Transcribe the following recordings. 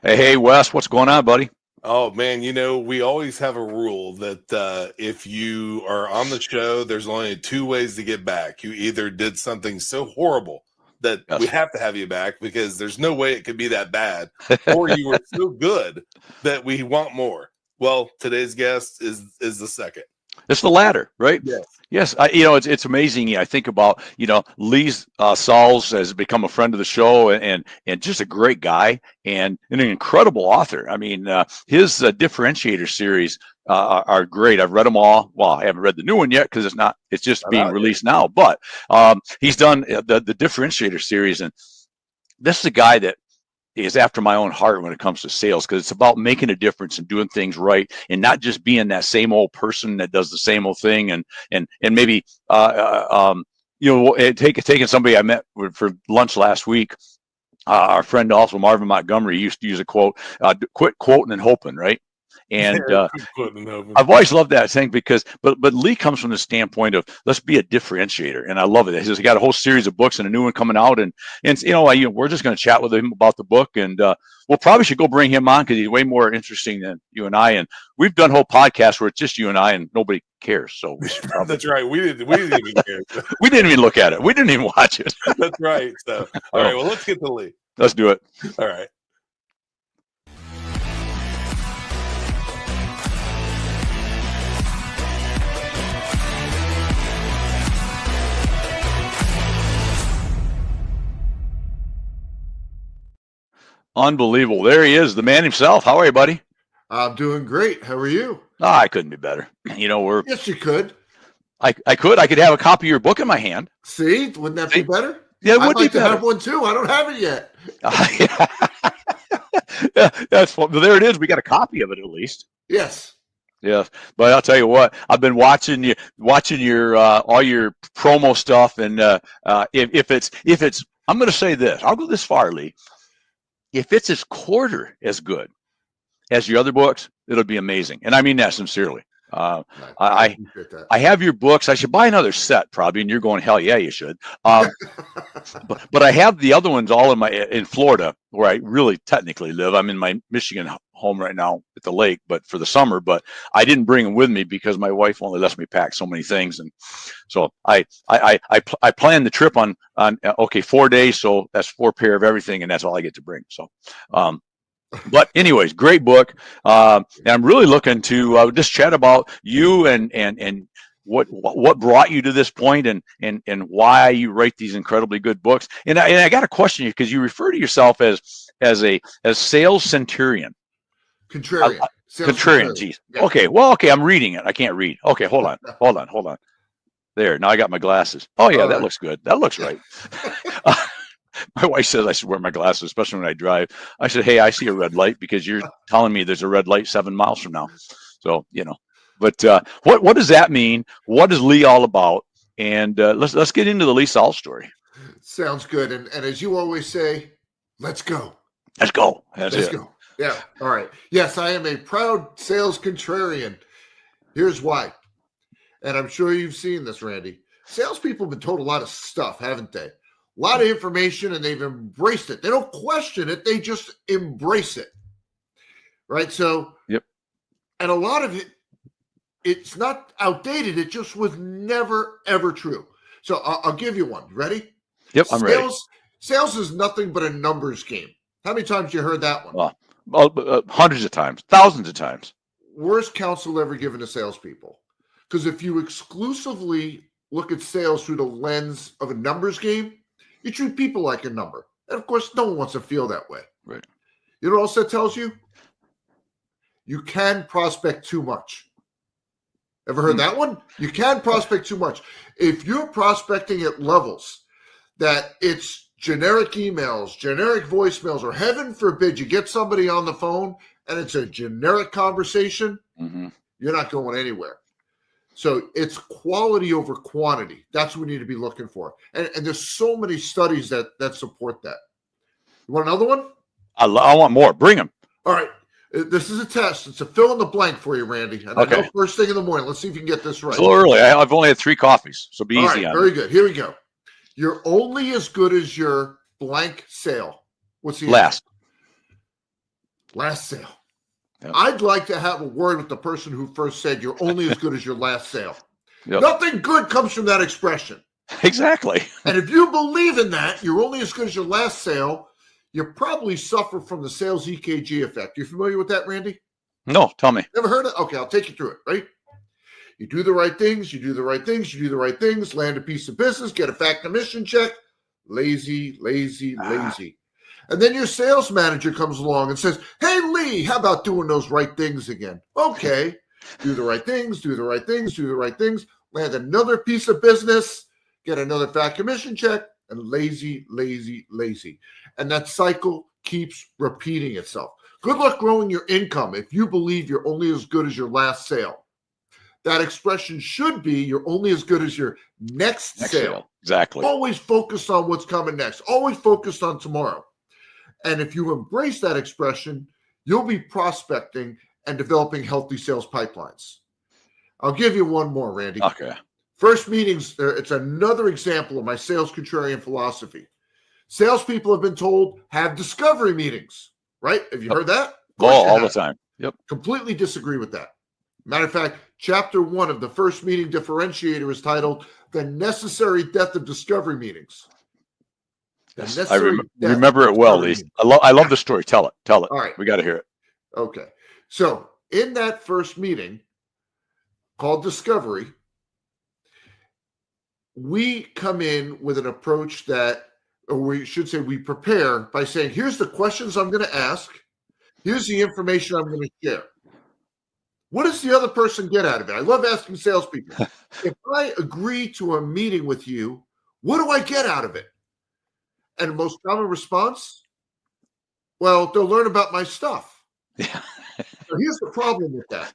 Hey, Wes, what's going on, buddy? Oh man, we always have a rule that if you are on the show, there's only two ways to get back. You either did something so horrible that we Yes. have to have you back because there's no way it could be that bad, or you were so good that we want more. Well, today's guest is the second. It's the latter, right? Yes. Yes, it's amazing. I think about Lee's Salz has become a friend of the show and just a great guy and an incredible author. I mean, his differentiator series are great. I've read them all. Well, I haven't read the new one yet because it's just Not being out released now. But he's done the differentiator series, and this is a guy that is after my own heart when it comes to sales because it's about making a difference and doing things right and not just being that same old person that does the same old thing and maybe taking somebody I met for lunch last week. Our friend also Marvin Montgomery used to use a quote: "Quit quoting and hoping." Right. And I've always loved that thing because, but Lee comes from the standpoint of let's be a differentiator, and I love it. He's got a whole series of books and a new one coming out, and we're just going to chat with him about the book, and we'll probably should go bring him on because he's way more interesting than you and I. And we've done whole podcasts where it's just you and I, and nobody cares. So we should probably... That's right. We didn't even care. We didn't even look at it. We didn't even watch it. That's right. So all right. Well, let's get to Lee. Let's do it. All right. Unbelievable. There he is, the man himself. How are you, buddy? I'm doing great. How are you? I couldn't be better. Yes, you could. I could have a copy of your book in my hand. See, wouldn't that be better? Yeah, it would I'd like be to better. have one too. I don't have it yet. Yeah, that's fun. There it is. We got a copy of it at least. Yes. Yes, but I'll tell you what. I've been watching your all your promo stuff, and if it's, I'm going to say this. I'll go this far, Lee. If it's a quarter as good as your other books, it'll be amazing, and I mean that sincerely. I have your books. I should buy another set probably, and you're going, hell yeah, you should. But I have the other ones all in Florida, where I really technically live. I'm in my Michigan home right now at the lake, but for the summer. But I didn't bring them with me because my wife only lets me pack so many things, and so I planned the trip on 4 days, so that's 4 pair of everything, and that's all I get to bring. So. But anyways, great book. And I'm really looking to just chat about you and what brought you to this point and why you write these incredibly good books. And I got to question you because you refer to yourself as sales centurion. Contrarian. Contrarian. Geez. Yeah. Okay. I'm reading it. I can't read. Okay. Hold on. There. Now I got my glasses. Oh yeah, that looks good. That looks right. My wife says I should wear my glasses, especially when I drive. I said, hey, I see a red light because you're telling me there's a red light 7 miles from now. So, but what does that mean? What is Lee all about? And let's get into the Lee Salz story. Sounds good. And as you always say, let's go. Let's go. Let's go. Yeah. All right. Yes, I am a proud sales contrarian. Here's why. And I'm sure you've seen this, Randy. Salespeople have been told a lot of stuff, haven't they? A lot of information, and they've embraced it. They don't question it. They just embrace it. Right? So, yep. And a lot of it, it's not outdated. It just was never, ever true. So I'll give you one. Ready? Yep, I'm ready. Sales is nothing but a numbers game. How many times you heard that one? Well, hundreds of times, thousands of times. Worst counsel ever given to salespeople. Because if you exclusively look at sales through the lens of a numbers game, you treat people like a number. And of course, no one wants to feel that way. Right. You know what else that tells you? You can prospect too much. Ever heard that one? You can prospect too much. If you're prospecting at levels that it's generic emails, generic voicemails, or heaven forbid you get somebody on the phone and it's a generic conversation, you're not going anywhere. So it's quality over quantity. That's what we need to be looking for. And there's so many studies that support that. You want another one? I want more. Bring them. All right. This is a test. It's a fill in the blank for you, Randy. And okay. I know first thing in the morning. Let's see if you can get this right. It's a little early. I've only had 3 coffees, so be All easy right, on very me. good. Here we go. You're only as good as your blank sale. What's the last? Last sale. Yep. I'd like to have a word with the person who first said you're only as good as your last sale. Yep. Nothing good comes from that expression. Exactly. And if you believe in that, you're only as good as your last sale, you probably suffer from the sales EKG effect. You familiar with that, Randy? No, tell me. Never heard of it? Okay, I'll take you through it, right? You do the right things, you do the right things, you do the right things, land a piece of business, get a fact commission check. Lazy, lazy, lazy. And then your sales manager comes along and says, hey, Lee, how about doing those right things again? Okay. Do the right things, do the right things, do the right things, land another piece of business, get another fact commission check, and lazy, lazy, lazy. And that cycle keeps repeating itself. Good luck growing your income if you believe you're only as good as your last sale. That expression should be you're only as good as your next sale. Exactly. Always focused on what's coming next. Always focused on tomorrow. And if you embrace that expression, you'll be prospecting and developing healthy sales pipelines. I'll give you one more, Randy. Okay. First meetings, it's another example of my sales contrarian philosophy. Salespeople have been told have discovery meetings, right? Have you heard that? All the time. Yep. Completely disagree with that. Matter of fact, chapter 1 of the first meeting differentiator is titled The Necessary Death of Discovery Meetings. Yes, I remember it well, Lee. I love the story. Tell it. All right. We got to hear it. Okay. So in that first meeting called Discovery, we come in with an approach that, or we should say we prepare by saying, here's the questions I'm going to ask. Here's the information I'm going to share. What does the other person get out of it? I love asking salespeople. If I agree to a meeting with you, what do I get out of it? And the most common response, well, they'll learn about my stuff. Yeah. So here's the problem with that.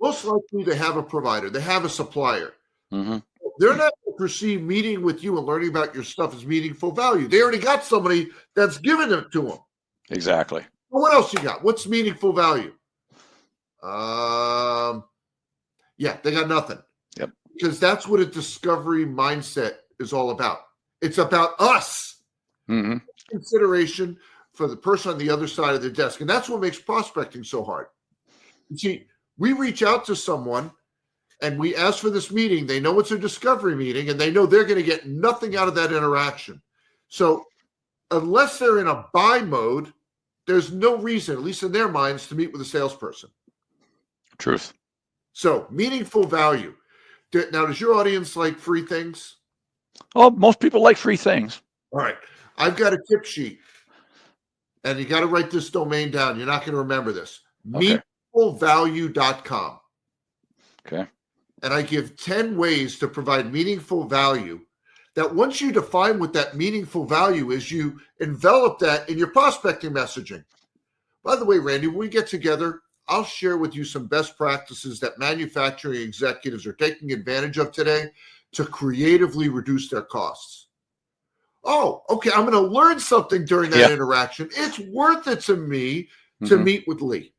Most likely they have a provider. They have a supplier. Mm-hmm. They're not going to perceive meeting with you and learning about your stuff as meaningful value. They already got somebody that's giving it to them. Exactly. Well, what else you got? What's meaningful value? Yeah, they got nothing. Yep. Because that's what a discovery mindset is all about. It's about us. Mm-hmm. Consideration for the person on the other side of the desk. And that's what makes prospecting so hard. You see, we reach out to someone and we ask for this meeting. They know it's a discovery meeting and they know they're going to get nothing out of that interaction. So unless they're in a buy mode, there's no reason, at least in their minds, to meet with a salesperson. Truth. So meaningful value. Now, does your audience like free things? Oh, most people like free things. All right. I've got a tip sheet. And you got to write this domain down. You're not going to remember this. Okay. Meaningfulvalue.com. Okay. And I give 10 ways to provide meaningful value that once you define what that meaningful value is, you envelop that in your prospecting messaging. By the way, Randy, when we get together, I'll share with you some best practices that manufacturing executives are taking advantage of today to creatively reduce their costs. Oh, okay. I'm going to learn something during that interaction. It's worth it to me to meet with Lee.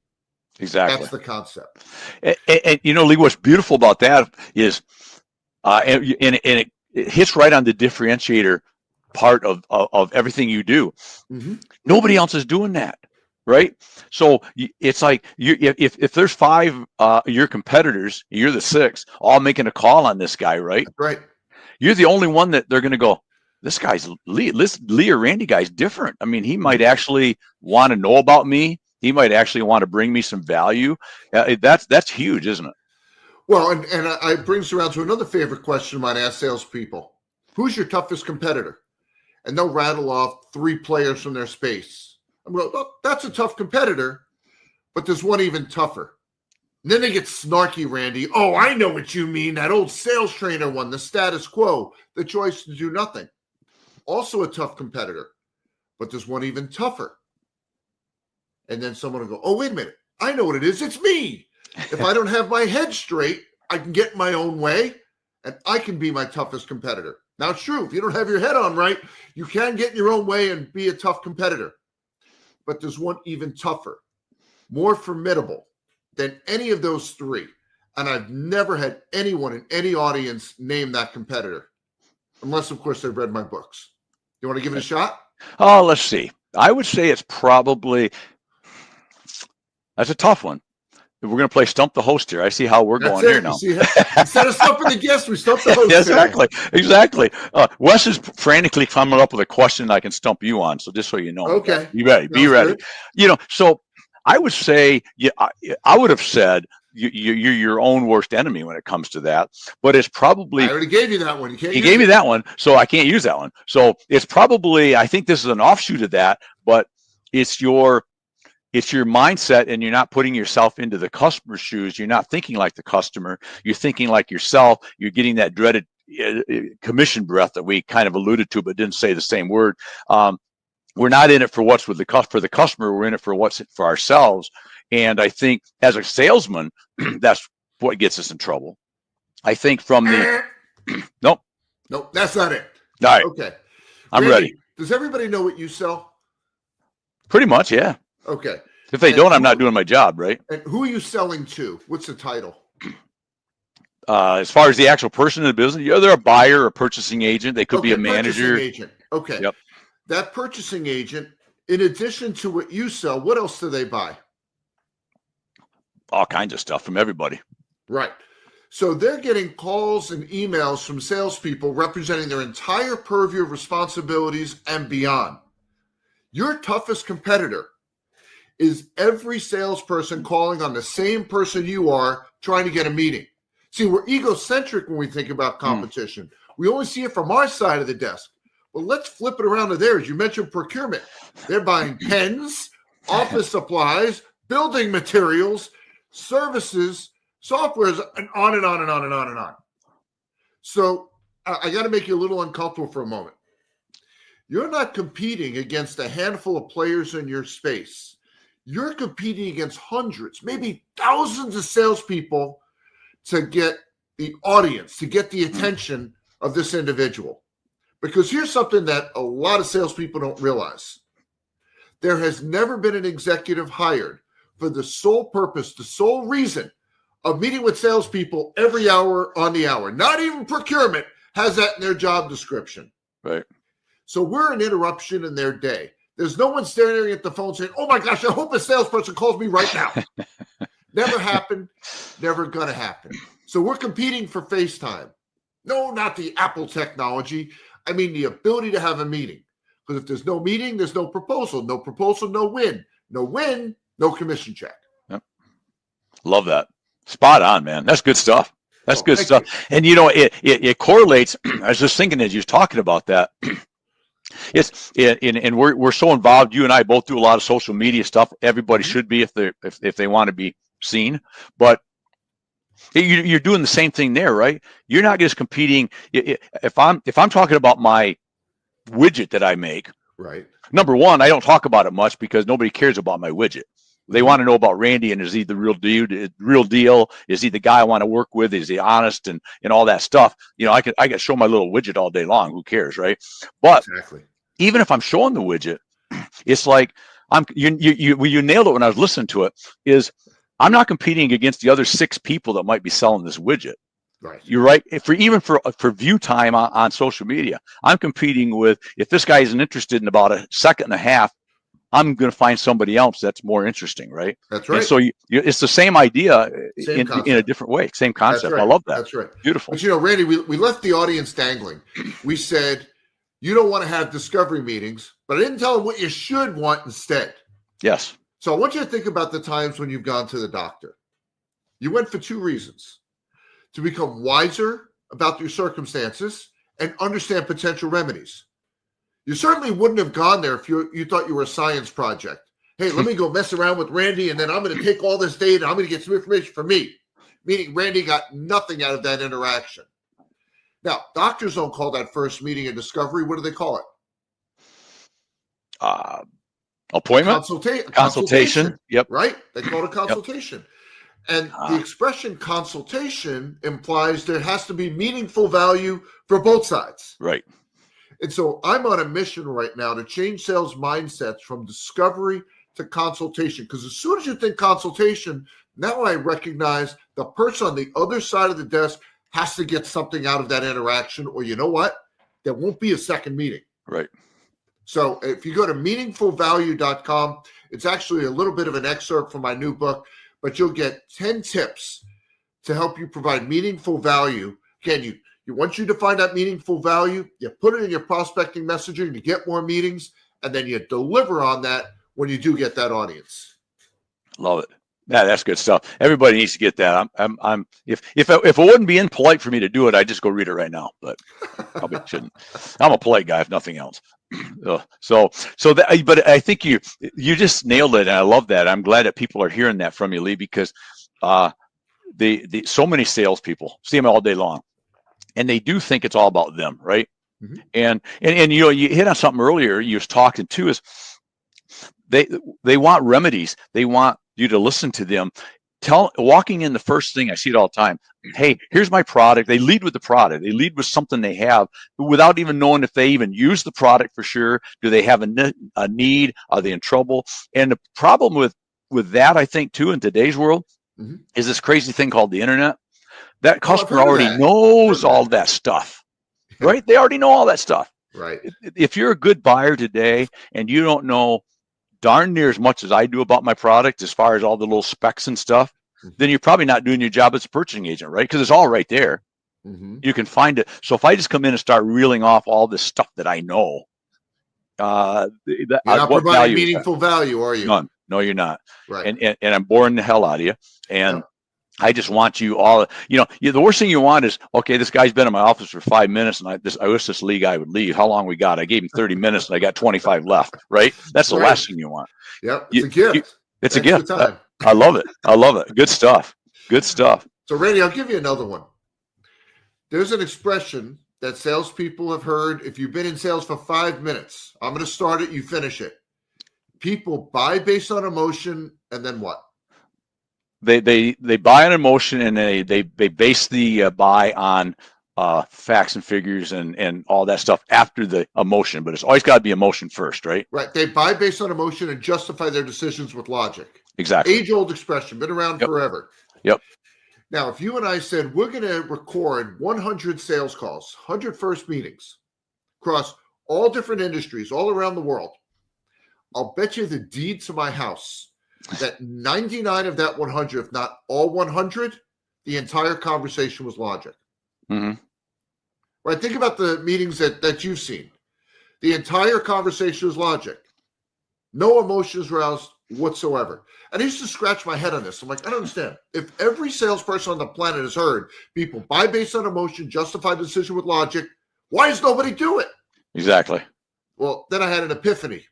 Exactly. That's the concept. And you know, Lee, what's beautiful about that is, and it hits right on the differentiator part of everything you do. Mm-hmm. Nobody else is doing that, right? So it's like if there's 5 your competitors, you're the 6th, all making a call on this guy, right? That's right. You're the only one that they're going to go, this guy's Lee or Randy guy's different. I mean, he might actually want to know about me. He might actually want to bring me some value. That's huge, isn't it? Well, and it brings around to another favorite question I might ask salespeople. Who's your toughest competitor? And they'll rattle off 3 players from their space. I'm going, well, that's a tough competitor, but there's one even tougher. And then they get snarky, Randy. Oh, I know what you mean. That old sales trainer one, the status quo, the choice to do nothing. Also a tough competitor, but there's one even tougher. And then someone will go, oh, wait a minute. I know what it is. It's me. If I don't have my head straight, I can get my own way and I can be my toughest competitor. Now, it's true. If you don't have your head on right, you can get in your own way and be a tough competitor. But there's one even tougher, more formidable than any of those 3. And I've never had anyone in any audience name that competitor. Unless, of course, they've read my books. You want to give it a shot? Oh, let's see. I would say it's probably That's a tough one. We're going to play Stump the Host here. I see how we're going here now. See, instead of stumping the guest, we stump the host. Exactly. Wes is frantically coming up with a question I can stump you on. So just so you know. Okay. Be ready. Be ready. Good. So I would say, I would have said you're your own worst enemy when it comes to that. But it's probably. I already gave you that one. You gave me that one, so I can't use that one. So it's probably, I think this is an offshoot of that, but it's your mindset, and you're not putting yourself into the customer's shoes. You're not thinking like the customer. You're thinking like yourself. You're getting that dreaded commission breath that we kind of alluded to, but didn't say the same word. We're not in it for what's for the customer. We're in it for what's for ourselves. And I think as a salesman, that's what gets us in trouble. I think from the nope, that's not it. All right, okay, I'm ready. Does everybody know what you sell? Pretty much, yeah. Okay. If they don't, I'm not doing my job, right? And who are you selling to? What's the title? As far as the actual person in the business, they're a buyer, a purchasing agent. They could be a manager. Agent. Okay. Yep. That purchasing agent, in addition to what you sell, what else do they buy? All kinds of stuff from everybody. Right. So they're getting calls and emails from salespeople representing their entire purview of responsibilities and beyond. Your toughest competitor is every salesperson calling on the same person you are, trying to get a meeting. See, we're egocentric when we think about competition. We only see it from our side of the desk. Well, let's flip it around to theirs. You mentioned procurement. They're buying pens, office supplies, building materials, services, softwares, and on and on and on and on and on. So I got to make you a little uncomfortable for a moment. You're not competing against a handful of players in your space. You're competing against hundreds, maybe thousands of salespeople to get the audience, to get the attention of this individual. Because here's something that a lot of salespeople don't realize. There has never been an executive hired for the sole purpose, the sole reason of meeting with salespeople every hour on the hour. Not even procurement has that in their job description. Right. So we're an interruption in their day. There's no one staring at the phone saying, oh my gosh, I hope a salesperson calls me right now. Never happened, never gonna happen. So we're competing for FaceTime. No, not the Apple technology. I mean the ability to have a meeting. Because if there's no meeting, there's no proposal. No proposal, no win. No win, no commission check. Yep. Love that. Spot on, man. That's good stuff. That's good stuff. You. And it correlates. I was just thinking as you was talking about that. And we're so involved. You and I both do a lot of social media stuff. Everybody should be if they want to be seen. But you're doing the same thing there, right? You're not just competing. If I'm talking about my widget that I make, right? Number one, I don't talk about it much because nobody cares about my widget. They want to know about Randy, and is he the real deal? Is he the guy I want to work with? Is he honest and all that stuff? I could show my little widget all day long. Who cares, right? But exactly. Even if I'm showing the widget, it's like you nailed it when I was listening to it. Is I'm not competing against the other 6 people that might be selling this widget. Right. You're right. For view time on social media, I'm competing with, if this guy isn't interested in about a second and a half, I'm going to find somebody else that's more interesting, right? That's right. And so it's the same idea in a different way. Same concept. Right. I love that. That's right. Beautiful. But Randy, we left the audience dangling. We said, you don't want to have discovery meetings, but I didn't tell them what you should want instead. Yes. So I want you to think about the times when you've gone to the doctor. You went for 2 reasons: to become wiser about your circumstances and understand potential remedies. You certainly wouldn't have gone there if you thought you were a science project. Hey, let me go mess around with Randy, and then I'm going to take all this data, and I'm going to get some information from me. Meaning Randy got nothing out of that interaction. Now, doctors don't call that first meeting a discovery. What do they call it? Appointment? Consultation. Yep. Right? They call it a consultation. Yep. And the expression consultation implies there has to be meaningful value for both sides. Right. And so I'm on a mission right now to change sales mindsets from discovery to consultation. Because as soon as you think consultation, now I recognize the person on the other side of the desk has to get something out of that interaction, or you know what? There won't be a second meeting. Right. So if you go to meaningfulvalue.com, it's actually a little bit of an excerpt from my new book, but you'll get 10 tips to help you provide meaningful value. Again, you once you define that meaningful value, you put it in your prospecting messaging to get more meetings, and then you deliver on that when you do get that audience. Love it. Yeah, that's good stuff. Everybody needs to get that. If it wouldn't be impolite for me to do it, I'd just go read it right now. But probably shouldn't. I'm a polite guy, if nothing else. But I think you just nailed it, and I love that. I'm glad that people are hearing that from you, Lee, because so many salespeople see them all day long, and they do think it's all about them, right? Mm-hmm. And you hit on something earlier. You was talking too is they want remedies. They want you to listen to them. Walking in, the first thing I see it all the time. Hey, here's my product. They lead with the product. They lead with something they have without even knowing if they even use the product for sure. Do they have a need? Are they in trouble? And the problem with that, I think too, in today's world, mm-hmm. is this crazy thing called the internet. That customer already knows all that stuff, right? They already know all that stuff. Right. If you're a good buyer today and you don't know darn near as much as I do about my product as far as all the little specs and stuff, then you're probably not doing your job as a purchasing agent, right? Because it's all right there. Mm-hmm. You can find it. So if I just come in and start reeling off all this stuff that I know, you're not providing meaningful value, are you? None. No, you're not. Right. And I'm boring the hell out of you. And I just want you all, the worst thing you want is, okay, this guy's been in my office for 5 minutes and I wish this Lee guy would leave. How long we got? I gave him 30 minutes and I got 25 left, right? That's the last thing you want. Yep. It's a gift. It's a gift. I love it. I love it. Good stuff. Good stuff. So Randy, I'll give you another one. There's an expression that salespeople have heard. If you've been in sales for 5 minutes, I'm going to start it, you finish it. People buy based on emotion, and then what? They buy on emotion, and they base the buy on facts and figures and all that stuff after the emotion, but it's always got to be emotion first, right? Right. They buy based on emotion and justify their decisions with logic. Exactly. Age-old expression, been around forever. Yep. Now, if you and I said we're going to record 100 sales calls, 100 first meetings across all different industries all around the world, I'll bet you the deed to my house that 99 of that 100, if not all 100, the entire conversation was logic. Mm-hmm. Right? Think about the meetings that you've seen. The entire conversation was logic. No emotions roused whatsoever. And I used to scratch my head on this. I'm like, I don't understand. If every salesperson on the planet has heard people buy based on emotion, justify the decision with logic, why does nobody do it? Exactly. Well, then I had an epiphany.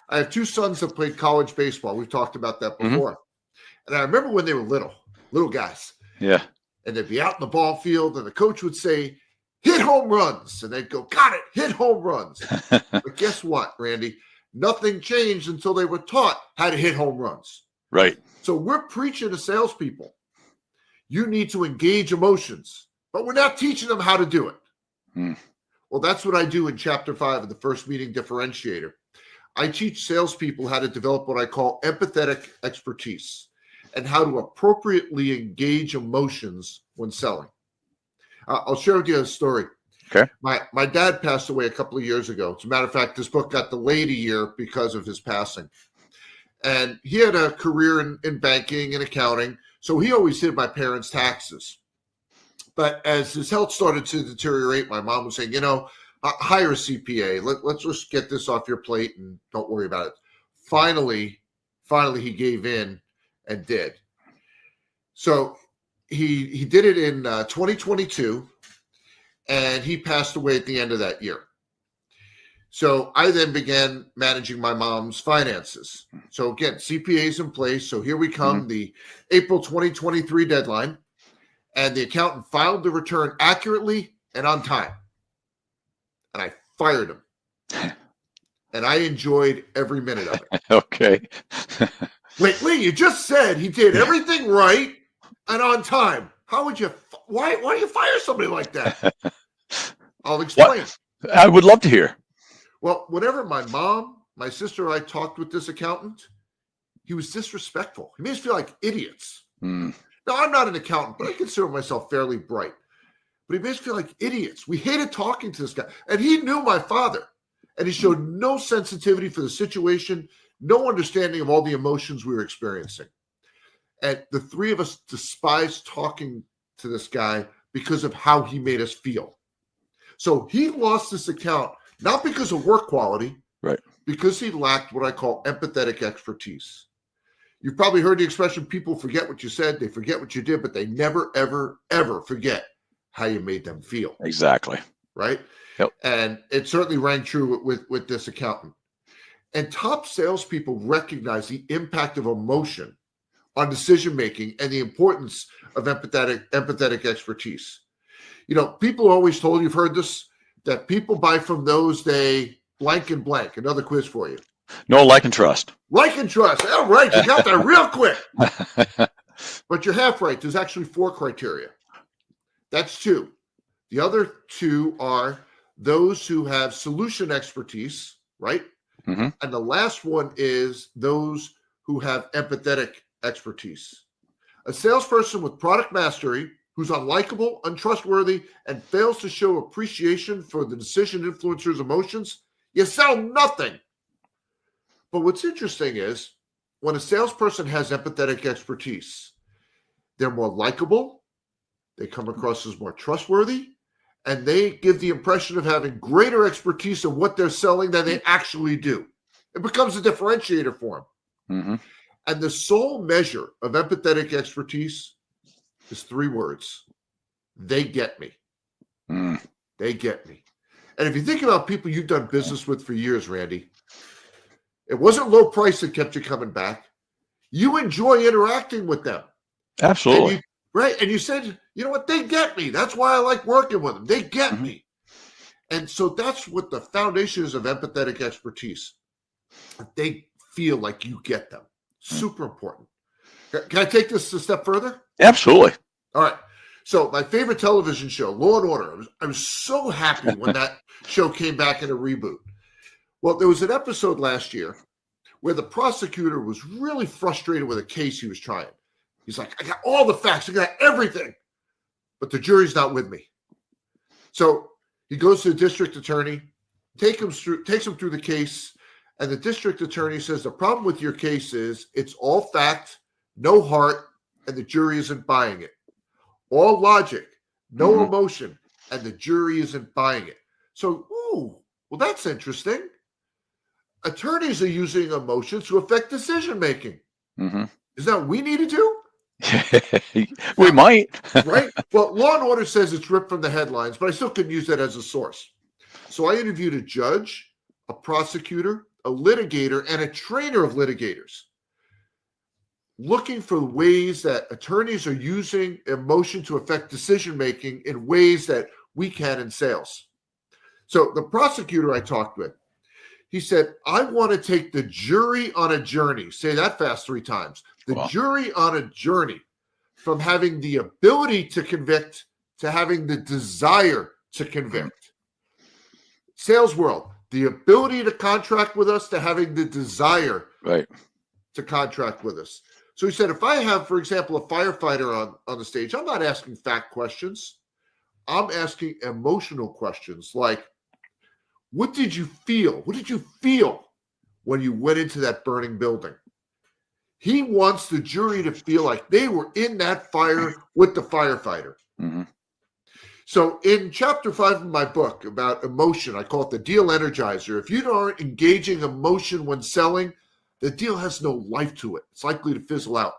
I have 2 sons that played college baseball. We've talked about that before. Mm-hmm. And I remember when they were little guys. Yeah. And they'd be out in the ball field, and the coach would say, hit home runs. And they'd go, got it, hit home runs. But guess what, Randy? Nothing changed until they were taught how to hit home runs. Right. So we're preaching to salespeople. You need to engage emotions, but we're not teaching them how to do it. Well, that's what I do in Chapter 5 of the First Meeting Differentiator. I teach salespeople how to develop what I call empathetic expertise and how to appropriately engage emotions when selling. I'll share with you a story. Okay. My dad passed away a couple of years ago. As a matter of fact, this book got delayed a year because of his passing. And he had a career in banking and accounting, so he always did my parents' taxes. But as his health started to deteriorate, my mom was saying, hire a CPA. Let's just get this off your plate and don't worry about it. Finally, he gave in and did. So he did it in 2022, and he passed away at the end of that year. So I then began managing my mom's finances. So again, CPA's in place. So here we come, the April 2023 deadline, and the accountant filed the return accurately and on time. And I fired him. And I enjoyed every minute of it. Okay. Wait, Lee, you just said he did everything right and on time. How would you, why do you fire somebody like that? I'll explain. What? I would love to hear. Well, whenever my mom, my sister, and I talked with this accountant, he was disrespectful. He made us feel like idiots. Now, I'm not an accountant, but I consider myself fairly bright. But he made us feel like idiots. We hated talking to this guy. And he knew my father. And he showed no sensitivity for the situation, no understanding of all the emotions we were experiencing. And the three of us despised talking to this guy because of how he made us feel. So he lost this account, not because of work quality, right? Because he lacked what I call empathetic expertise. You've probably heard the expression, people forget what you said, they forget what you did, but they never, ever, ever forget how you made them feel. Exactly. Right? Yep. And it certainly rang true with this accountant. And top salespeople recognize the impact of emotion on decision-making and the importance of empathetic expertise. You know, people are always told, you've heard this, that people buy from those they blank and blank. Another quiz for you. No, like and trust. Like and trust. All right, you got that real quick. But you're half right. There's actually 4 criteria. That's 2. The other 2 are those who have solution expertise, right? Mm-hmm. And the last one is those who have empathetic expertise. A salesperson with product mastery who's unlikable, untrustworthy, and fails to show appreciation for the decision influencer's emotions, you sell nothing. But what's interesting is when a salesperson has empathetic expertise, they're more likable, they come across as more trustworthy, and they give the impression of having greater expertise in what they're selling than they actually do. It becomes a differentiator for them. Mm-hmm. And the sole measure of empathetic expertise is 3 words. They get me. Mm. They get me. And if you think about people you've done business with for years, Randy, it wasn't low price that kept you coming back. You enjoy interacting with them. Absolutely. And you said, you know what? They get me. That's why I like working with them. They get Mm-hmm. me. And so that's what the foundation is of empathetic expertise. They feel like you get them. Super important. Can I take this a step further? Absolutely. All right. So my favorite television show, Law and Order. I was so happy when that show came back in a reboot. Well, there was an episode last year where the prosecutor was really frustrated with a case he was trying. He's like, I got all the facts, I got everything, but the jury's not with me. So he goes to the district attorney, takes him through the case, and the district attorney says the problem with your case is it's all fact, no heart, and the jury isn't buying it. All logic, no emotion, and the jury isn't buying it. So, well, that's interesting. Attorneys are using emotions to affect decision making. Mm-hmm. Is that what we need to do? We might. Right? Well, Law and Order says it's ripped from the headlines, but I still couldn't use that as a source. So I interviewed a judge, a prosecutor, a litigator, and a trainer of litigators, looking for ways that attorneys are using emotion to affect decision-making in ways that we can in sales. So the prosecutor I talked with, he said, I want to take the jury on a journey. Say that fast 3 times. The jury on a journey from having the ability to convict to having the desire to convict. Sales world, the ability to contract with us to having the desire to contract with us. So he said, if I have, for example, a firefighter on the stage, I'm not asking fact questions. I'm asking emotional questions like, what did you feel? What did you feel when you went into that burning building? He wants the jury to feel like they were in that fire with the firefighter. Mm-hmm. So in chapter 5 of my book about emotion, I call it the deal energizer. If you aren't engaging emotion when selling, the deal has no life to it. It's likely to fizzle out.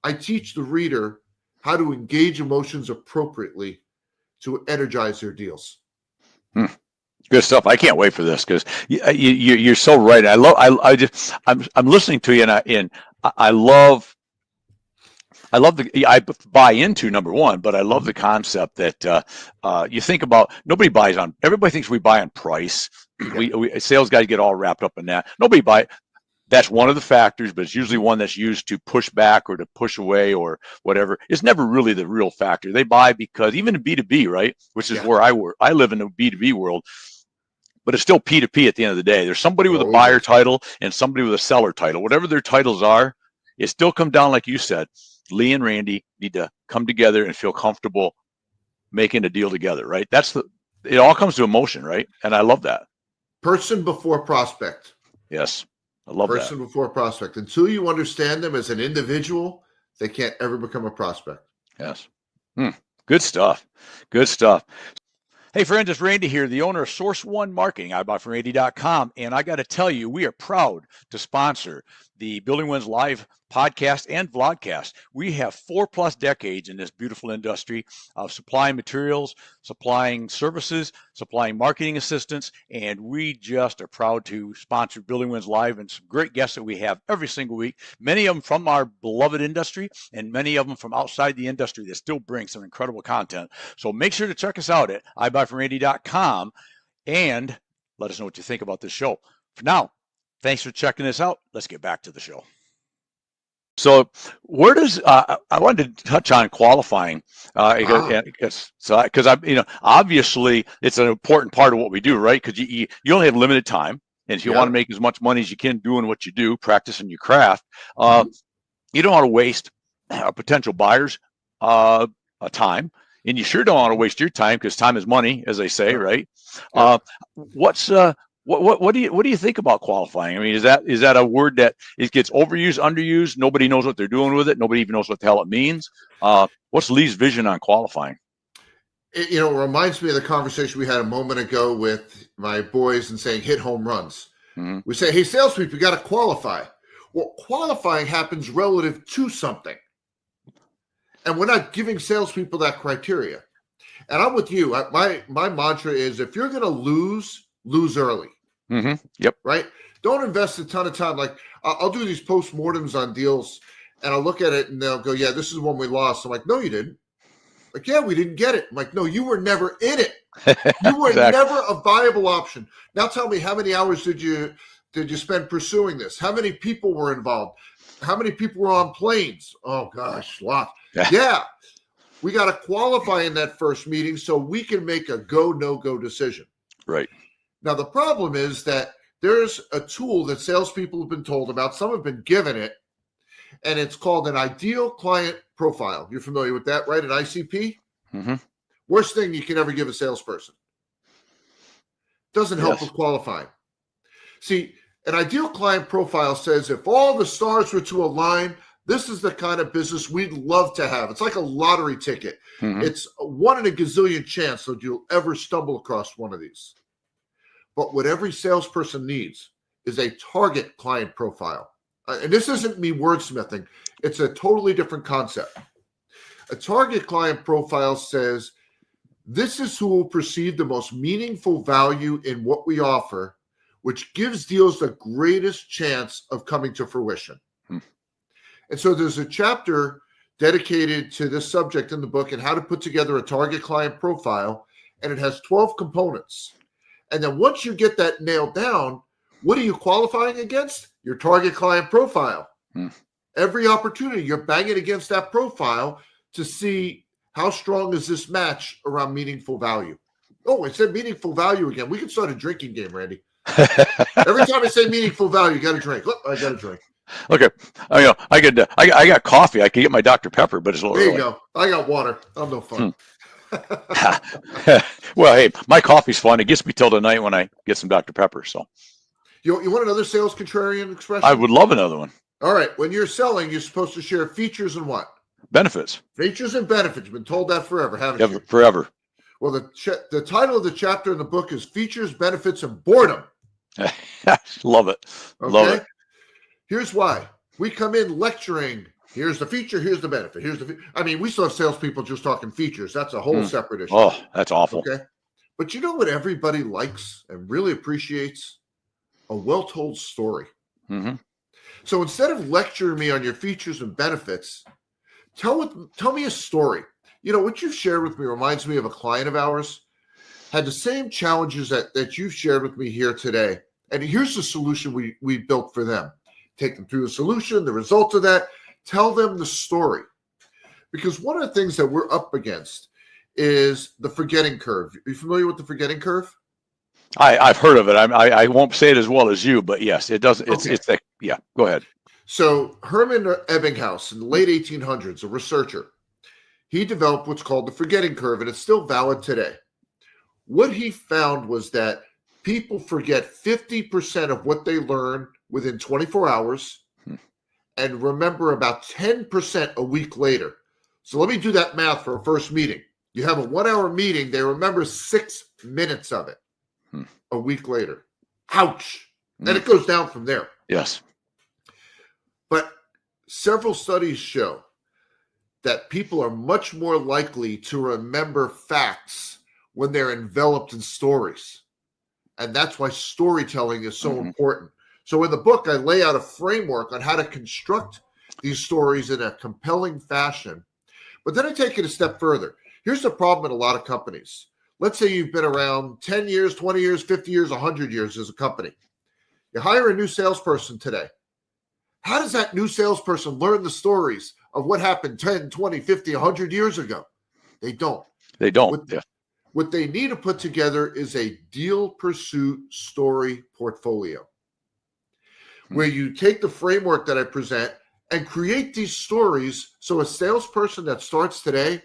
I teach the reader how to engage emotions appropriately to energize their deals. Good stuff. I can't wait for this because you're so right. I'm listening to you and I I buy into number one, but I love the concept that you think about. Everybody thinks we buy on price. We sales guys get all wrapped up in that. Nobody buy. That's one of the factors, but it's usually one that's used to push back or to push away or whatever. It's never really the real factor. They buy because even in B2B, right, which is where I work. I live in the B2B world, but it's still P2P at the end of the day. There's somebody with a buyer title and somebody with a seller title. Whatever their titles are, it still comes down, like you said, Lee and Randy need to come together and feel comfortable making a deal together, right? It all comes to emotion, right? And I love that. Person before prospect. Yes. I love Person before prospect. Until you understand them as an individual, they can't ever become a prospect. that. Yes. Good stuff. Good stuff. Hey, friends, it's Randy here, the owner of Source One Marketing, iBuyFromRandy.com. And I got to tell you, we are proud to sponsor the Building Wins Live podcast and vlogcast. We have 4+ decades in this beautiful industry of supplying materials, supplying services, supplying marketing assistance, and we just are proud to sponsor Building Wins Live and some great guests that we have every single week, many of them from our beloved industry and many of them from outside the industry that still bring some incredible content. So make sure to check us out at iBuyFromRandy.com and let us know what you think about this show. For now, thanks for checking this out. Let's get back to the show. So where does I wanted to touch on qualifying because obviously it's an important part of what we do, right? Because you only have limited time, and if you want to make as much money as you can doing what you do, practicing your craft, you don't want to waste a potential buyer's time, and you sure don't want to waste your time because time is money, as they say, right? What do you think about qualifying? I mean, is that a word that it gets overused, underused? Nobody knows what they're doing with it. Nobody even knows what the hell it means. What's Lee's vision on qualifying? It reminds me of the conversation we had a moment ago with my boys and saying hit home runs. Mm-hmm. We say, hey, salespeople, you got to qualify. Well, qualifying happens relative to something. And we're not giving salespeople that criteria. And I'm with you. My mantra is if you're going to lose early. Mm-hmm. Yep. Right. Don't invest a ton of time. Like I'll do these postmortems on deals and I'll look at it and they'll go, yeah, this is one we lost. I'm like, no, you didn't. Like, yeah, we didn't get it. I'm like, no, you were never in it. You were never a viable option. Now tell me, how many hours did you spend pursuing this? How many people were involved? How many people were on planes? Oh gosh, lots. Yeah. We got to qualify in that first meeting so we can make a go, no-go decision. Right. Now, the problem is that there's a tool that salespeople have been told about. Some have been given it, and it's called an ideal client profile. You're familiar with that, right? An ICP? Mm-hmm. Worst thing you can ever give a salesperson. Doesn't help with qualifying. See, an ideal client profile says if all the stars were to align, this is the kind of business we'd love to have. It's like a lottery ticket. Mm-hmm. It's a 1 in a gazillion chance that you'll ever stumble across one of these. But what every salesperson needs is a target client profile. And this isn't me wordsmithing. It's a totally different concept. A target client profile says, this is who will perceive the most meaningful value in what we offer, which gives deals the greatest chance of coming to fruition. And so there's a chapter dedicated to this subject in the book and how to put together a target client profile. And it has 12 components. And then once you get that nailed down, what are you qualifying against? Your target client profile. Every opportunity, you're banging against that profile to see how strong is this match around meaningful value. Oh, I said meaningful value again. We can start a drinking game, Randy. Every time I say meaningful value, you got to drink. Look, I got to drink. Okay, I got coffee. I could get my Dr. Pepper, but it's a little There you early. go. I got water. I'm no fun. Well, hey, my coffee's fun. It gets me till tonight when I get some Dr. Pepper. So, you want another sales contrarian expression? I would love another one. All right. When you're selling, you're supposed to share features and what? Benefits. Features and benefits. You've been told that forever, haven't you? Forever. Well, the title of the chapter in the book is Features, Benefits, and Boredom. Love it. Okay? Love it. Here's why. We come in lecturing. Here's the feature. Here's the benefit. I mean, we still have salespeople just talking features. That's a whole separate issue. Oh, that's awful. Okay. But you know what everybody likes and really appreciates? A well-told story. Mm-hmm. So instead of lecturing me on your features and benefits, tell me a story. What you've shared with me reminds me of a client of ours, had the same challenges that you've shared with me here today. And here's the solution we built for them. Take them through the solution, the results of that, tell them the story. Because one of the things that we're up against is the forgetting curve. Are you familiar with the forgetting curve? I've heard of it. I won't say it as well as you, but yes, it does. It's yeah. Go ahead. So Herman Ebbinghaus in the late 1800s, a researcher, he developed what's called the forgetting curve, and it's still valid today. What he found was that people forget 50% of what they learn within 24 hours and remember about 10% a week later. So let me do that math for a first meeting. You have a 1 hour meeting, they remember 6 minutes of it a week later. Ouch. And it goes down from there. Yes. But several studies show that people are much more likely to remember facts when they're enveloped in stories. And that's why storytelling is so important. So in the book, I lay out a framework on how to construct these stories in a compelling fashion. But then I take it a step further. Here's the problem in a lot of companies. Let's say you've been around 10 years, 20 years, 50 years, 100 years as a company. You hire a new salesperson today. How does that new salesperson learn the stories of what happened 10, 20, 50, 100 years ago? They don't. They don't. What they need to put together is a deal pursuit story portfolio where you take the framework that I present and create these stories so a salesperson that starts today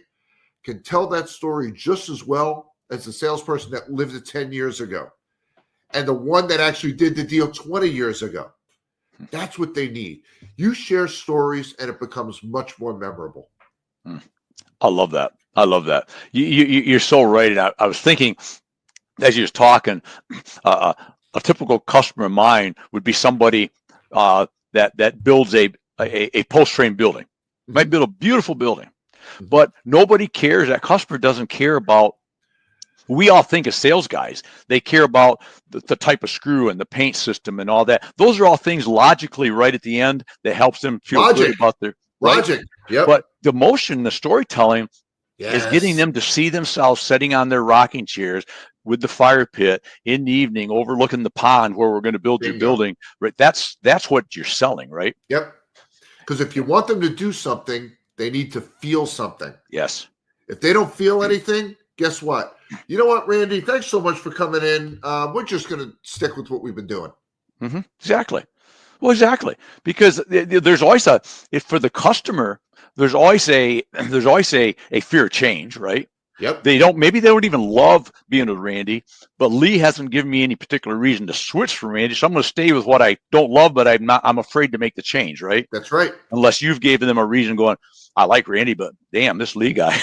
can tell that story just as well as the salesperson that lived it 10 years ago and the one that actually did the deal 20 years ago. That's what they need. You share stories and it becomes much more memorable. I love that. I love that. You're so right. And I was thinking as you was talking, a typical customer of mine would be somebody that builds a post-frame building. Might build a beautiful building, but nobody cares. That customer doesn't care about. We all think as sales guys, they care about the type of screw and the paint system and all that. Those are all things logically right at the end that helps them feel good about their logic. Right? Yep. But the emotion, the storytelling is getting them to see themselves sitting on their rocking chairs with the fire pit in the evening, overlooking the pond where we're going to build your building. Right? That's what you're selling, right? Yep. Because if you want them to do something, they need to feel something. Yes. If they don't feel anything, guess what? You know what, Randy? Thanks so much for coming in. We're just going to stick with what we've been doing. Exactly. Well, exactly. Because there's always for the customer, there's always a fear of change, right? Yep. Maybe they don't even love being with Randy, but Lee hasn't given me any particular reason to switch from Randy. So I'm going to stay with what I don't love, but I'm afraid to make the change, right? That's right. Unless you've given them a reason going, I like Randy, but damn, this Lee guy,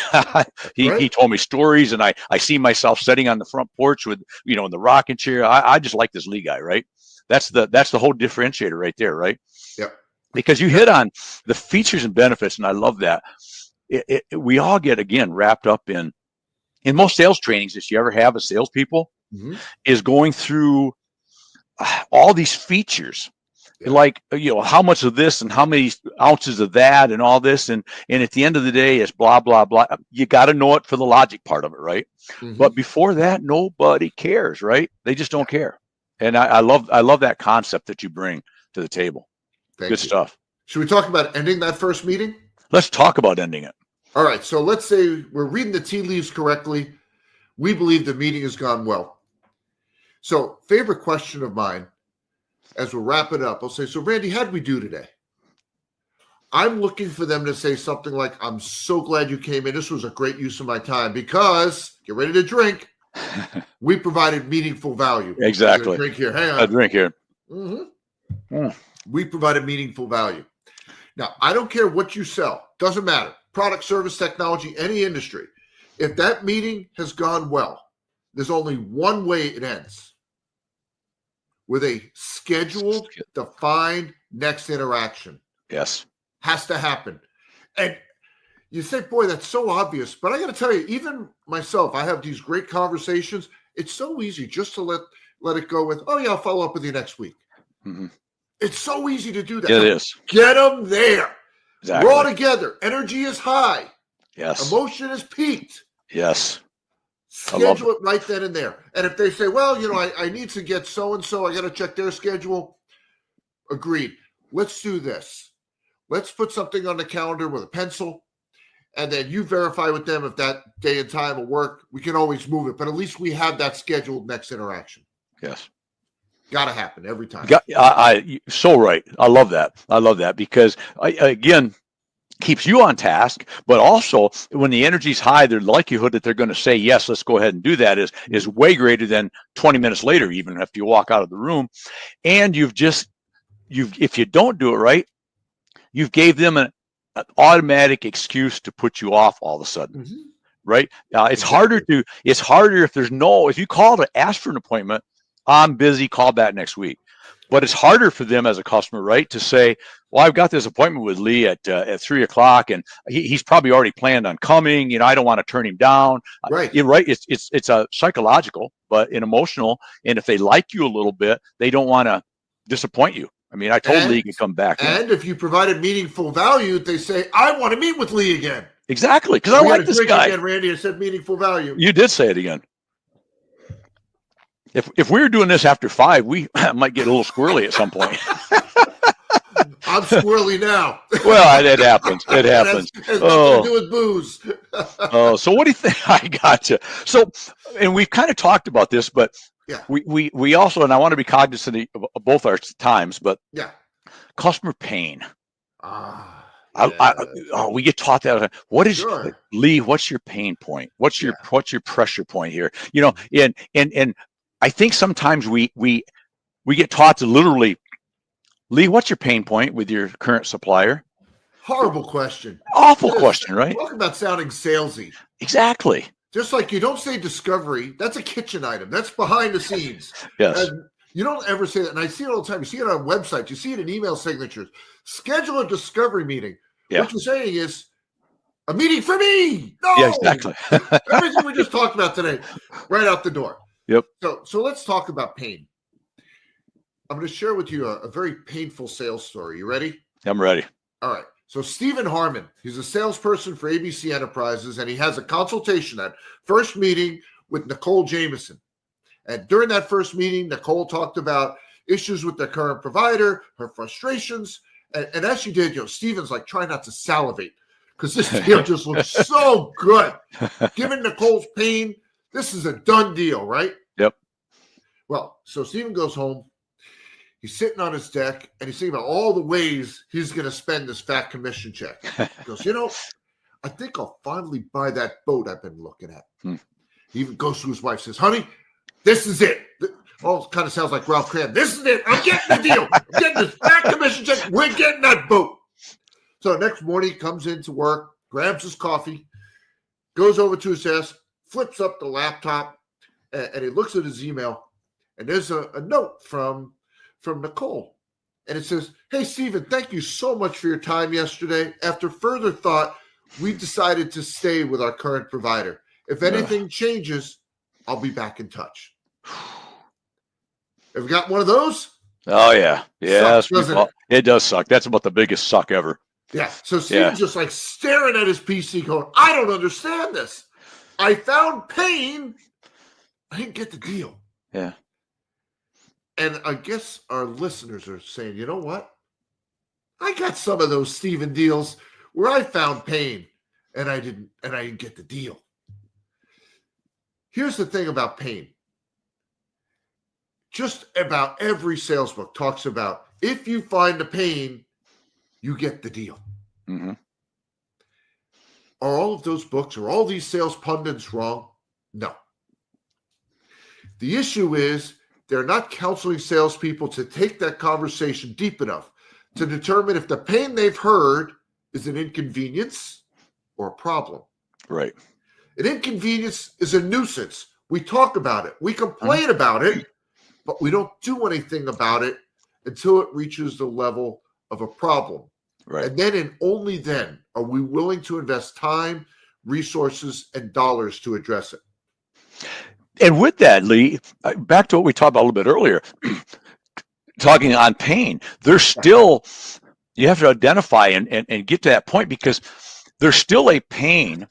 he told me stories and I see myself sitting on the front porch with, in the rocking chair. I just like this Lee guy, right? That's the whole differentiator right there, right? Yep. Because you hit on the features and benefits, and I love that. We all get, again, wrapped up in most sales trainings that you ever have as salespeople is going through all these features, like, how much of this and how many ounces of that and all this. And at the end of the day, it's blah, blah, blah. You got to know it for the logic part of it, right? But before that, nobody cares, right? They just don't care. And I love that concept that you bring to the table. Good stuff. Should we talk about ending that first meeting? Let's talk about ending it. All right. So let's say we're reading the tea leaves correctly. We believe the meeting has gone well. So favorite question of mine, as we'll wrap it up, I'll say, so Randy, how did we do today? I'm looking for them to say something like, I'm so glad you came in. This was a great use of my time because, get ready to drink, we provided meaningful value. Exactly. Drink here. Hang on. A drink here. We provided meaningful value. Now, I don't care what you sell. Doesn't matter. Product, service, technology, any industry. If that meeting has gone well, there's only one way it ends. With a scheduled, defined next interaction. Yes. Has to happen. And you say, boy, that's so obvious. But I got to tell you, even myself, I have these great conversations. It's so easy just to let it go with, oh, yeah, I'll follow up with you next week. It's so easy to do that. It is. Get them there. Exactly. We're all together. Energy is high. Yes. Emotion is peaked. Yes. Schedule it right then and there. And if they say, well, I need to get so-and-so, I got to check their schedule. Agreed. Let's do this. Let's put something on the calendar with a pencil, and then you verify with them if that day and time will work. We can always move it, but at least we have that scheduled next interaction. Yes. Got to happen every time. So right. I love that. Because, again, keeps you on task, but also when the energy's high, the likelihood that they're going to say, yes, let's go ahead and do that is way greater than 20 minutes later, even if you walk out of the room. And if you don't do it right, you've gave them an automatic excuse to put you off all of a sudden. Mm-hmm. Right? It's harder if you call to ask for an appointment, I'm busy, call back next week. But it's harder for them as a customer, right, to say, well, I've got this appointment with Lee at 3:00, and he's probably already planned on coming. I don't want to turn him down. Right. Right. It's a psychological, but an emotional. And if they like you a little bit, they don't want to disappoint you. I mean, I told Lee he could come back. And if you provided meaningful value, they say, I want to meet with Lee again. Exactly, because I like this guy. Again, Randy, I said meaningful value. You did say it again. If we were doing this after 5, we might get a little squirrely at some point. I'm squirrely now. Well, it happens. It happens. Has nothing to do with booze. So what do you think? I gotcha. So, and we've kind of talked about this, but yeah, we also, and I want to be cognizant of both our times, but yeah, customer pain. Yeah. We get taught that. What is sure. Lee? What's your pain point? What's your pressure point here? And I think sometimes we get taught to literally, Lee, what's your pain point with your current supplier? Horrible question. Awful question, right? Talk about sounding salesy. Exactly. Just like you don't say discovery, that's a kitchen item. That's behind the scenes. Yes. And you don't ever say that. And I see it all the time. You see it on websites. You see it in email signatures. Schedule a discovery meeting. Yeah. What you're saying is a meeting for me. No. Yeah, exactly. Everything we just talked about today, right out the door. Yep. So let's talk about pain. I'm going to share with you a very painful sales story. You ready? I'm ready. All right. So Stephen Harmon, he's a salesperson for ABC Enterprises, and he has a consultation, that first meeting with Nicole Jameson. And during that first meeting, Nicole talked about issues with their current provider, her frustrations. And as she did, Stephen's like trying not to salivate because this deal just looks so good. Given Nicole's pain, this is a done deal, right? Yep. Well, so Stephen goes home. He's sitting on his deck, and he's thinking about all the ways he's going to spend this fat commission check. He goes, I think I'll finally buy that boat I've been looking at. He even goes to his wife, says, honey, this is it. Oh, it kind of sounds like Ralph Cram. This is it. I'm getting the deal. I'm getting this fat commission check. We're getting that boat. So the next morning, he comes into work, grabs his coffee, goes over to his desk, flips up the laptop, and he looks at his email, and there's a note from Nicole. And it says, hey, Stephen, thank you so much for your time yesterday. After further thought, we decided to stay with our current provider. If anything changes, I'll be back in touch. Ever got one of those? Oh, yeah. Yeah. Sucks, it does suck. That's about the biggest suck ever. Yeah. So Steven's just like staring at his PC going, I don't understand this. I found pain. I didn't get the deal. Yeah. And I guess our listeners are saying, you know what? I got some of those Stephen deals where I found pain and I didn't get the deal. Here's the thing about pain. Just about every sales book talks about if you find the pain, you get the deal. Mm-hmm. Are all of those books or all these sales pundits wrong? No. The issue is they're not counseling salespeople to take that conversation deep enough to determine if the pain they've heard is an inconvenience or a problem. Right. An inconvenience is a nuisance. We talk about it. We complain about it, but we don't do anything about it until it reaches the level of a problem. Right. And then and only then are we willing to invest time, resources, and dollars to address it. And with that, Lee, back to what we talked about a little bit earlier, talking on pain, there's still, you have to identify and get to that point because there's still a pain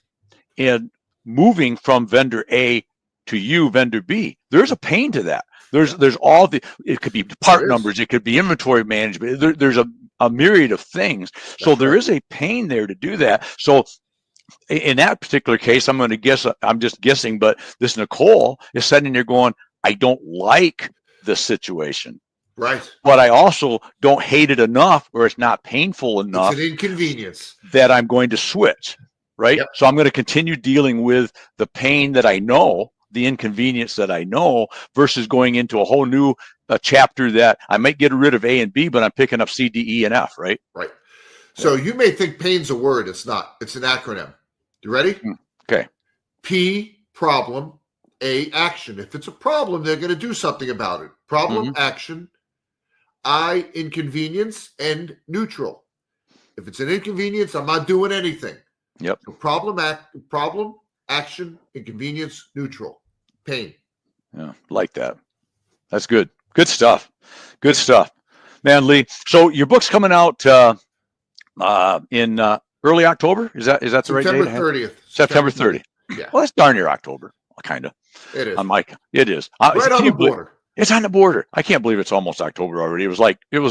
in moving from vendor A to you, vendor B. There's a pain to that. There's all the, it could be part numbers, it could be inventory management. There's a myriad of things. So there is a pain there to do that. So in that particular case, I'm going to guess, I'm just guessing, but this Nicole is sitting there going, I don't like the situation. Right. but I also don't hate it enough, or it's not painful enough It's an inconvenience that I'm going to switch, right? Yep. So I'm going to continue dealing with the pain that I know, the inconvenience that I know, versus going into a whole new chapter that I might get rid of A and B, but I'm picking up C, D, E, and F, right? Right. So you may think pain's a word. It's not. It's an acronym. You ready? Okay. P, problem. A, action. If it's a problem, they're going to do something about it. Problem, action. I, inconvenience, and neutral. If it's an inconvenience, I'm not doing anything. Yep. So problem, action, inconvenience, neutral. Pain. Yeah, like that. That's good. Good stuff. Good stuff, man, Lee. So your book's coming out in early October. Is that the right date? September 30th. September 30th. Yeah. Well, that's darn near October, kind of. It is. On Mike, it is. Right on the border. It's on the border. I can't believe it's almost October already. It was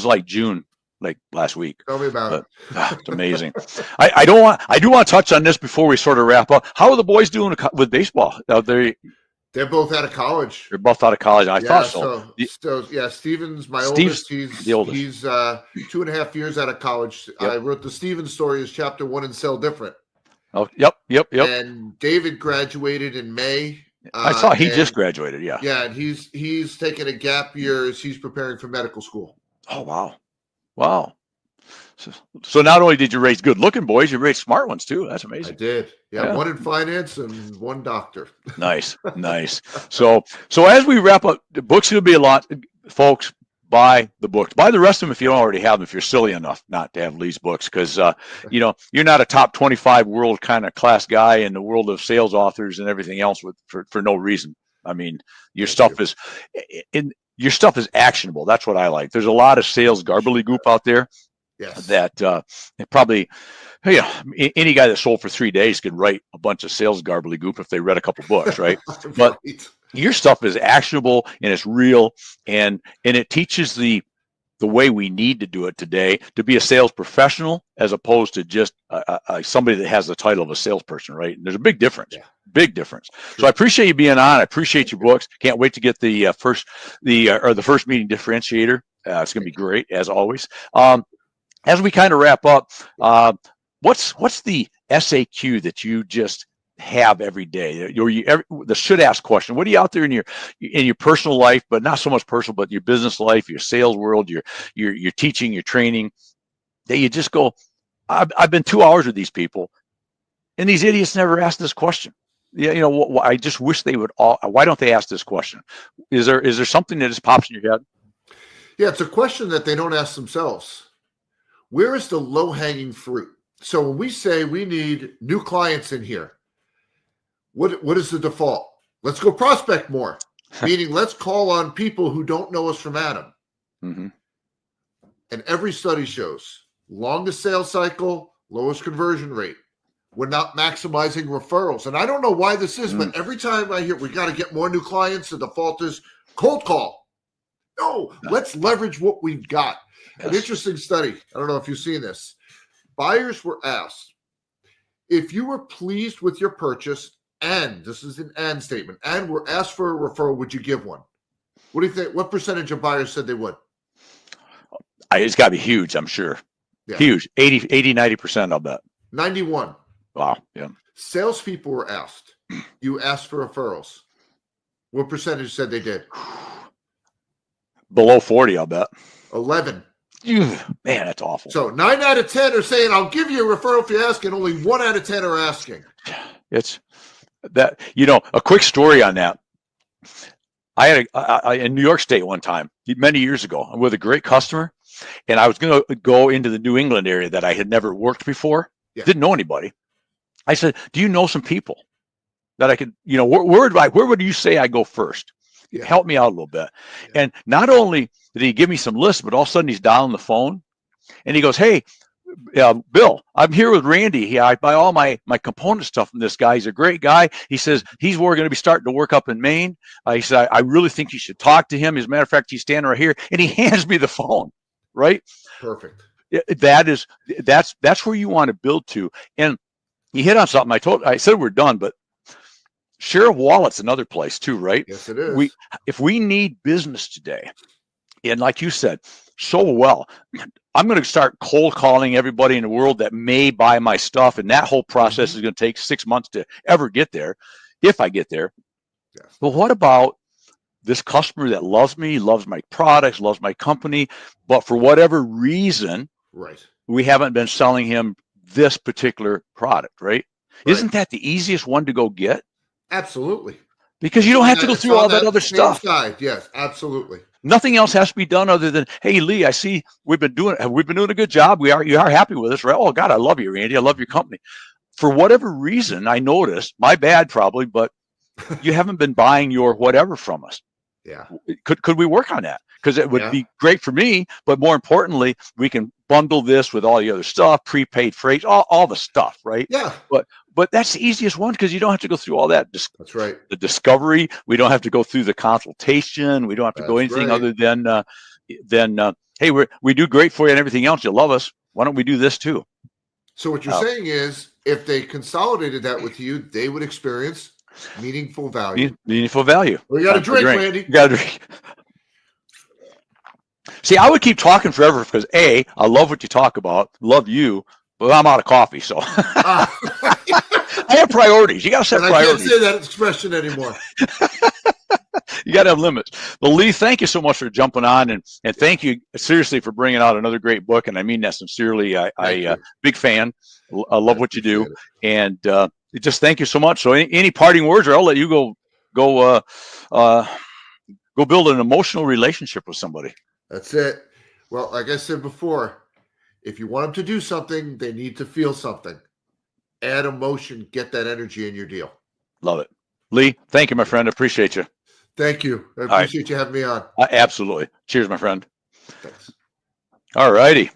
like June, like last week. Tell me about it. It's amazing. I do want to touch on this before we sort of wrap up. How are the boys doing with baseball? They're both out of college. They're both out of college. I thought so. Steven's my Steve's oldest. the oldest. He's 2.5 years out of college. Yep. I wrote the Steven story as chapter 1 in Sell Different. Oh, yep. And David graduated in May. I saw he just graduated. Yeah. Yeah, and he's taking a gap year as he's preparing for medical school. Oh, wow. So not only did you raise good-looking boys, you raised smart ones too. That's amazing. I did. Yeah, one in finance and one doctor. Nice. So as we wrap up, the book's going to be a lot, folks. Buy the books. Buy the rest of them if you don't already have them. If you're silly enough not to have Lee's books, because you're not a top 25 world kind of class guy in the world of sales authors and everything else for no reason. I mean, your stuff is actionable. That's what I like. There's a lot of sales gobbledygook out there. Yes. That probably, any guy that sold for 3 days could write a bunch of sales gobbledygook if they read a couple books, right? But your stuff is actionable and it's real, and it teaches the way we need to do it today to be a sales professional as opposed to just somebody that has the title of a salesperson, right? And there's a big difference. Yeah. Big difference. So I appreciate you being on. I appreciate your books. Can't wait to get the first meeting differentiator. It's going to be great as always. As we kind of wrap up, what's the SAQ that you just have every day? The should ask question. What are you out there in your personal life, but not so much personal, but your business life, your sales world, your teaching, your training, that you just go, I've been 2 hours with these people, and these idiots never asked this question. Yeah, I just wish they would all. Why don't they ask this question? Is there something that just pops in your head? Yeah, it's a question that they don't ask themselves. Where is the low-hanging fruit? So when we say we need new clients in here, what is the default? Let's go prospect more, meaning let's call on people who don't know us from Adam. Mm-hmm. And every study shows longest sales cycle, lowest conversion rate. We're not maximizing referrals. And I don't know why this is, but every time I hear we got to get more new clients, the default is cold call. No, let's leverage what we've got. Yes. An interesting study. I don't know if you've seen this. Buyers were asked, if you were pleased with your purchase, and this is an and statement, and were asked for a referral, would you give one? What do you think? What percentage of buyers said they would? It's got to be huge, I'm sure. Yeah. Huge. 80, 90%, I'll bet. 91. Wow. Yeah. Salespeople were asked, you asked for referrals. What percentage said they did? Below 40, I'll bet. 11. Man, that's awful. So 9 out of 10 are saying, I'll give you a referral if you ask, and only 1 out of 10 are asking. It's that, a quick story on that. I had in New York State one time, many years ago, with a great customer, and I was going to go into the New England area that I had never worked before. Yeah. Didn't know anybody. I said, do you know some people that I could, where would you say I go first? Yeah. Help me out a little bit. Yeah. And not only did he give me some lists, but all of a sudden he's dialing the phone and he goes, hey, Bill, I'm here with Randy. I buy all my component stuff from this guy. He's a great guy. He says we're going to be starting to work up in Maine. He said, I really think you should talk to him. As a matter of fact, he's standing right here, and he hands me the phone. Right? Perfect. That's where you want to build to. And he hit on something. I said we're done, but share of wallet's another place too, right? Yes, it is. If we need business today, And like you said, so well, I'm going to start cold calling everybody in the world that may buy my stuff. And that whole process is going to take 6 months to ever get there, if I get there. Yes. But what about this customer that loves me, loves my products, loves my company, but for whatever reason, Right. we haven't been selling him this particular product, right? Isn't that the easiest one to go get? Absolutely. Because you don't have to go through all that other stuff. Side. Yes, absolutely. Nothing else has to be done other than, hey, Lee, I see we've been doing a good job. You are happy with us, right? Oh God, I love you, Randy. I love your company. For whatever reason, I noticed, my bad probably, but you haven't been buying your whatever from us. Yeah. Could we work on that? Because it would be great for me, but more importantly, we can bundle this with all the other stuff, prepaid freight, all the stuff, right? Yeah. But that's the easiest one because you don't have to go through all that. That's right. The discovery. We don't have to go through the consultation. We don't have to go anything other than hey, we do great for you and everything else. You love us. Why don't we do this too? So what you're saying is, if they consolidated that with you, they would experience meaningful value. Meaningful value. We got a drink, Randy. You got a drink. See, I would keep talking forever because I love what you talk about, love you, but I'm out of coffee, so I have priorities. You got to set priorities. I can't say that expression anymore. You got to have limits. But Lee, thank you so much for jumping on, and thank you seriously for bringing out another great book. And I mean that sincerely. I big fan. I love what you do, and just thank you so much. So, any parting words, or I'll let you go build an emotional relationship with somebody. That's it. Well, like I said before, if you want them to do something, they need to feel something. Add emotion, get that energy in your deal. Love it. Lee, thank you, my friend. I appreciate you. Thank you. I appreciate you having me on. Absolutely. Cheers, my friend. Thanks. All righty.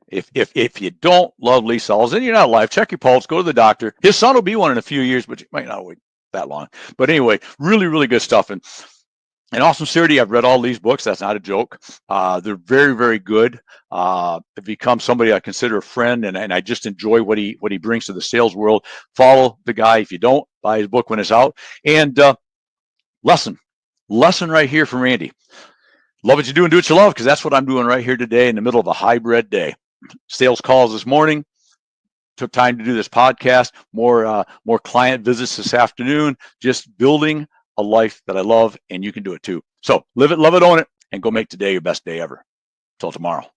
If you don't love Lee Salz, then you're not alive. Check your pulse. Go to the doctor. His son will be one in a few years, but you might not wait that long. But anyway, really, really good stuff. And in all sincerity, I've read all these books. That's not a joke. They're very, very good. I've become somebody I consider a friend, and I just enjoy what he brings to the sales world. Follow the guy. If you don't, buy his book when it's out. And lesson right here from Randy. Love what you do and do what you love, because that's what I'm doing right here today in the middle of a hybrid day. Sales calls this morning. Took time to do this podcast. More client visits this afternoon. Just building a life that I love, and you can do it too. So live it, love it, own it, and go make today your best day ever. Till tomorrow.